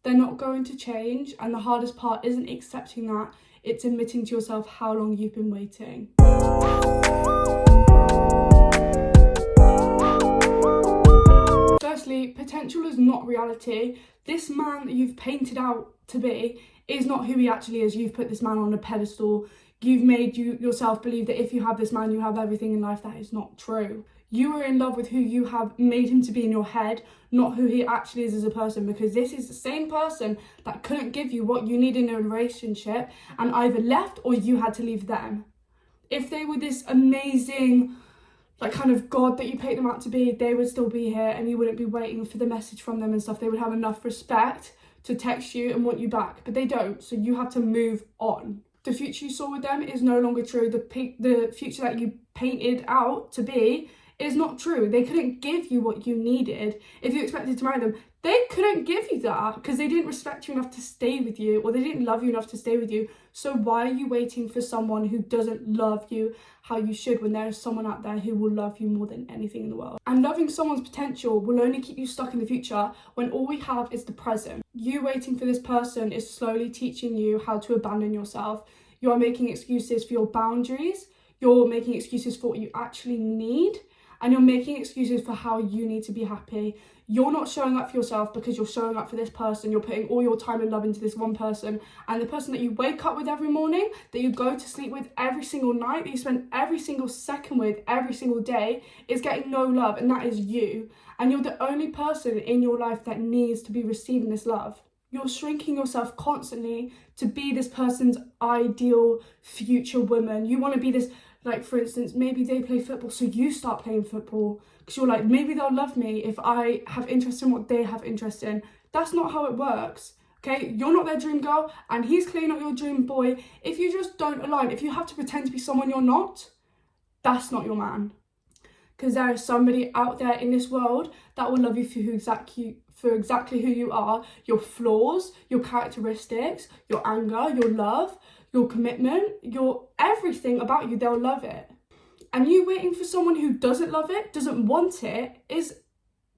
they're not going to change, and the hardest part isn't accepting that, it's admitting to yourself how long you've been waiting. Firstly, potential is not reality. This man that you've painted out to be is not who he actually is. You've put this man on a pedestal. You've made yourself believe that if you have this man, you have everything in life. That is not true. You are in love with who you have made him to be in your head, not who he actually is as a person, because this is the same person that couldn't give you what you need in a relationship and either left or you had to leave them. If they were this amazing, like, kind of God that you paint them out to be, they would still be here and you wouldn't be waiting for the message from them and stuff. They would have enough respect to text you and want you back, but they don't, so you have to move on. The future you saw with them is no longer true. The future that you painted out to be is not true. They couldn't give you what you needed. If you expected to marry them, they couldn't give you that because they didn't respect you enough to stay with you, or they didn't love you enough to stay with you. So why are you waiting for someone who doesn't love you how you should, when there is someone out there who will love you more than anything in the world? And loving someone's potential will only keep you stuck in the future when all we have is the present. You waiting for this person is slowly teaching you how to abandon yourself. You are making excuses for your boundaries. You're making excuses for what you actually need. And you're making excuses for how you need to be happy. You're not showing up for yourself because you're showing up for this person. You're putting all your time and love into this one person. And the person that you wake up with every morning, that you go to sleep with every single night, that you spend every single second with every single day, is getting no love. And that is you. And you're the only person in your life that needs to be receiving this love. You're shrinking yourself constantly to be this person's ideal future woman. You want to be this, like, for instance, maybe they play football, so you start playing football because you're like, maybe they'll love me if I have interest in what they have interest in. That's not how it works, okay? You're not their dream girl and he's clearly not your dream boy. If you just don't align, if you have to pretend to be someone you're not, that's not your man. Because there is somebody out there in this world that will love you for exactly who you are, your flaws, your characteristics, your anger, your love, your commitment, your everything about you. They'll love it. And you waiting for someone who doesn't love it, doesn't want it, is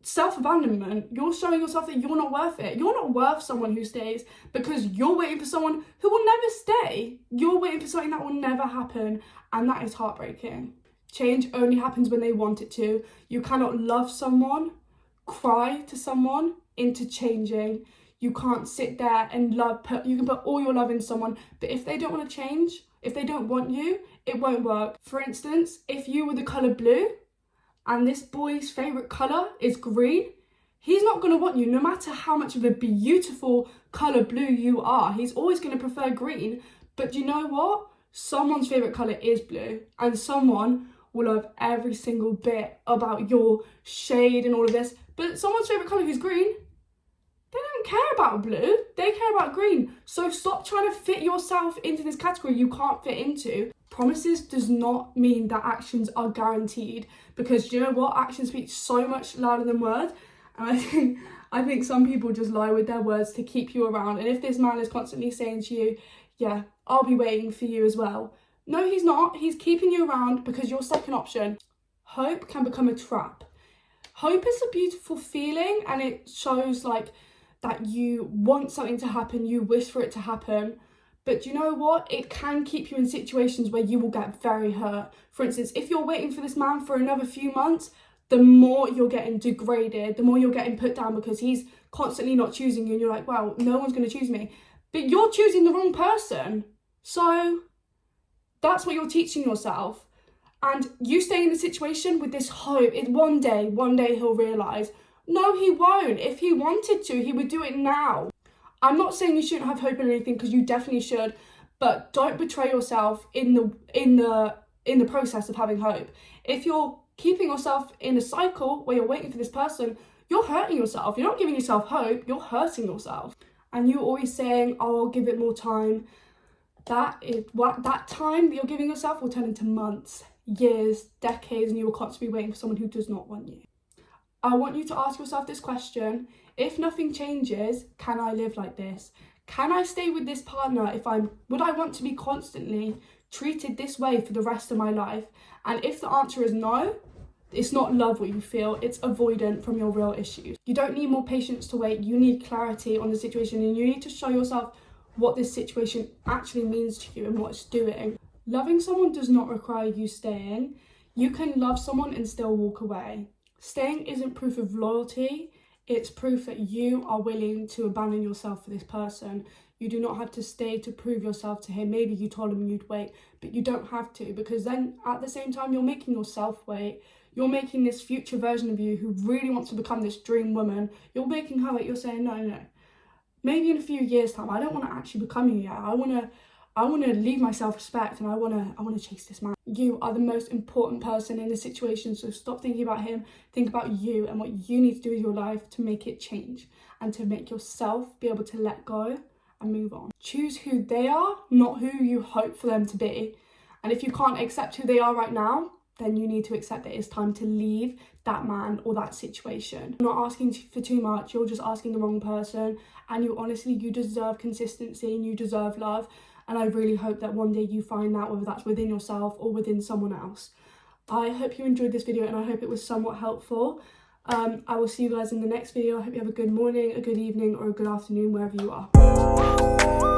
self-abandonment. You're showing yourself that you're not worth it. You're not worth someone who stays because you're waiting for someone who will never stay. You're waiting for something that will never happen, and that is heartbreaking. Change only happens when they want it to. You cannot love someone, cry to someone into changing. You can't sit there and you can put all your love in someone, but if they don't want to change, if they don't want you, it won't work. For instance, if you were the colour blue and this boy's favourite colour is green, he's not going to want you no matter how much of a beautiful colour blue you are. He's always going to prefer green. But you know what? Someone's favourite colour is blue, and someone will love every single bit about your shade and all of this. But someone's favourite colour who's green, they don't care about blue, they care about green. So stop trying to fit yourself into this category you can't fit into. Promises does not mean that actions are guaranteed, because you know what? Actions speak so much louder than words. And I think some people just lie with their words to keep you around. And if this man is constantly saying to you, yeah, I'll be waiting for you as well. No, he's not. He's keeping you around because you're second option. Hope can become a trap. Hope is a beautiful feeling, and it shows like that you want something to happen, you wish for it to happen. But you know what? It can keep you in situations where you will get very hurt. For instance, if you're waiting for this man for another few months, the more you're getting degraded, the more you're getting put down because he's constantly not choosing you, and you're like, well, no one's going to choose me. But you're choosing the wrong person. So that's what you're teaching yourself. And you stay in the situation with this hope. One day he'll realise. No, he won't. If he wanted to, he would do it now. I'm not saying you shouldn't have hope in anything, because you definitely should, but don't betray yourself in the process of having hope. If you're keeping yourself in a cycle where you're waiting for this person, you're hurting yourself. You're not giving yourself hope, you're hurting yourself. And you're always saying, oh, I'll give it more time. That time that you're giving yourself will turn into months, years, decades, and you will constantly be waiting for someone who does not want you. I want you to ask yourself this question: if nothing changes, can I live like this? Can I stay with this partner would I want to be constantly treated this way for the rest of my life? And if the answer is no, It's not love what you feel, it's avoidant from your real issues. You don't need more patience to wait, you need clarity on the situation, and you need to show yourself what this situation actually means to you and what it's doing. Loving someone does not require you staying. You can love someone and still walk away. Staying isn't proof of loyalty, it's proof that you are willing to abandon yourself for this person. You do not have to stay to prove yourself to him. Maybe you told him you'd wait, but you don't have to, because then at the same time you're making yourself wait. You're making this future version of you who really wants to become this dream woman. You're making her wait. You're saying, no. Maybe in a few years' time, I don't want to actually become you yet. I want to leave my self-respect, and I want to chase this man. You are the most important person in this situation, so stop thinking about him. Think about you and what you need to do with your life to make it change and to make yourself be able to let go and move on. Choose who they are, not who you hope for them to be. And if you can't accept who they are right now, then you need to accept that it's time to leave that man or that situation. You're not asking for too much, you're just asking the wrong person, and you deserve consistency and you deserve love. And I really hope that one day you find that, whether that's within yourself or within someone else. I hope you enjoyed this video and I hope it was somewhat helpful. I will see you guys in the next video. I hope you have a good morning, a good evening, or a good afternoon, wherever you are.